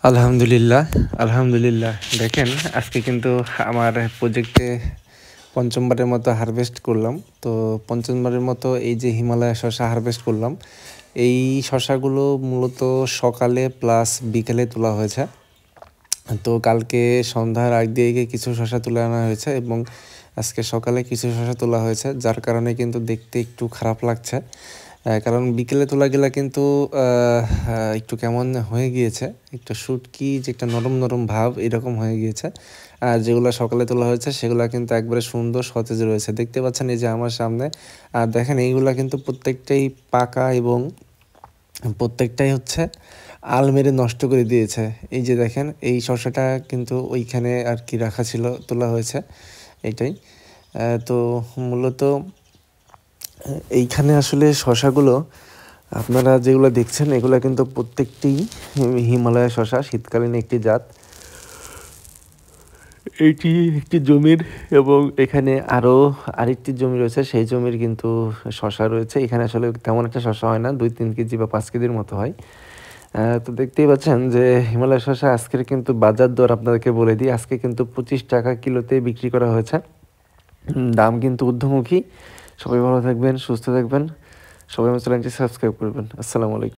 আলহামদুলিল্লাহ, আলহামদুলিল্লাহ। দেখেন আজকে কিন্তু আমার প্রজেক্টে ৫ম বারের মতো হারভেস্ট করলাম। তো ৫ম বারের মতো এই যে হিমালয়া শসা হারভেস্ট করলাম। এই শসাগুলো মূলত সকালে প্লাস বিকেলে তোলা হয়েছে। তো কালকে সন্ধ্যার আগ দিয়ে কিছু শসা তুলে আনা হয়েছে এবং আজকে সকালে কিছু শসা তোলা হয়েছে, যার কারণে কিন্তু দেখতে একটু খারাপ লাগছে। কারণ বিকেলে তোলা গেলা কিন্তু একটু কেমন হয়ে গিয়েছে, একটা শুটকি যে একটা নরম নরম ভাব এরকম হয়ে গিয়েছে। আর যেগুলো সকালে তোলা হয়েছে সেগুলো কিন্তু একবারে সুন্দর সতেজ রয়েছে, দেখতে পাচ্ছেন এই যে আমার সামনে। আর দেখেন এইগুলা কিন্তু প্রত্যেকটাই পাকা এবং প্রত্যেকটাই হচ্ছে আল মেরে নষ্ট করে দিয়েছে। এই যে দেখেন এই শসাটা কিন্তু ওইখানে আর কি রাখা ছিল, তোলা হয়েছে এইটাই। তো মূলত এইখানে আসলে শসাগুলো আপনারা যেগুলো দেখছেন এগুলো কিন্তু প্রত্যেকটি হিমালয়া শসা, শীতকালীন একটি জাত। এইটি একটি জমির এবং এখানে আরও আরেকটি জমি রয়েছে, সেই জমির কিন্তু শসা রয়েছে। এখানে আসলে তেমন একটা শসা হয় না, 2-3 কেজি বা 5 কেজির মতো হয়। তো দেখতেই পাচ্ছেন যে হিমালয় শসা আজকের কিন্তু বাজার দর আপনাদেরকে বলে দিই, আজকে কিন্তু 25 টাকা কিলোতে বিক্রি করা হয়েছে। দাম কিন্তু ঊর্ধ্বমুখী। সবাই ভালো থাকবেন, সুস্থ থাকবেন। সবাই আমার চ্যানেলটি সাবস্ক্রাইব করবেন। আসসালামু আলাইকুম।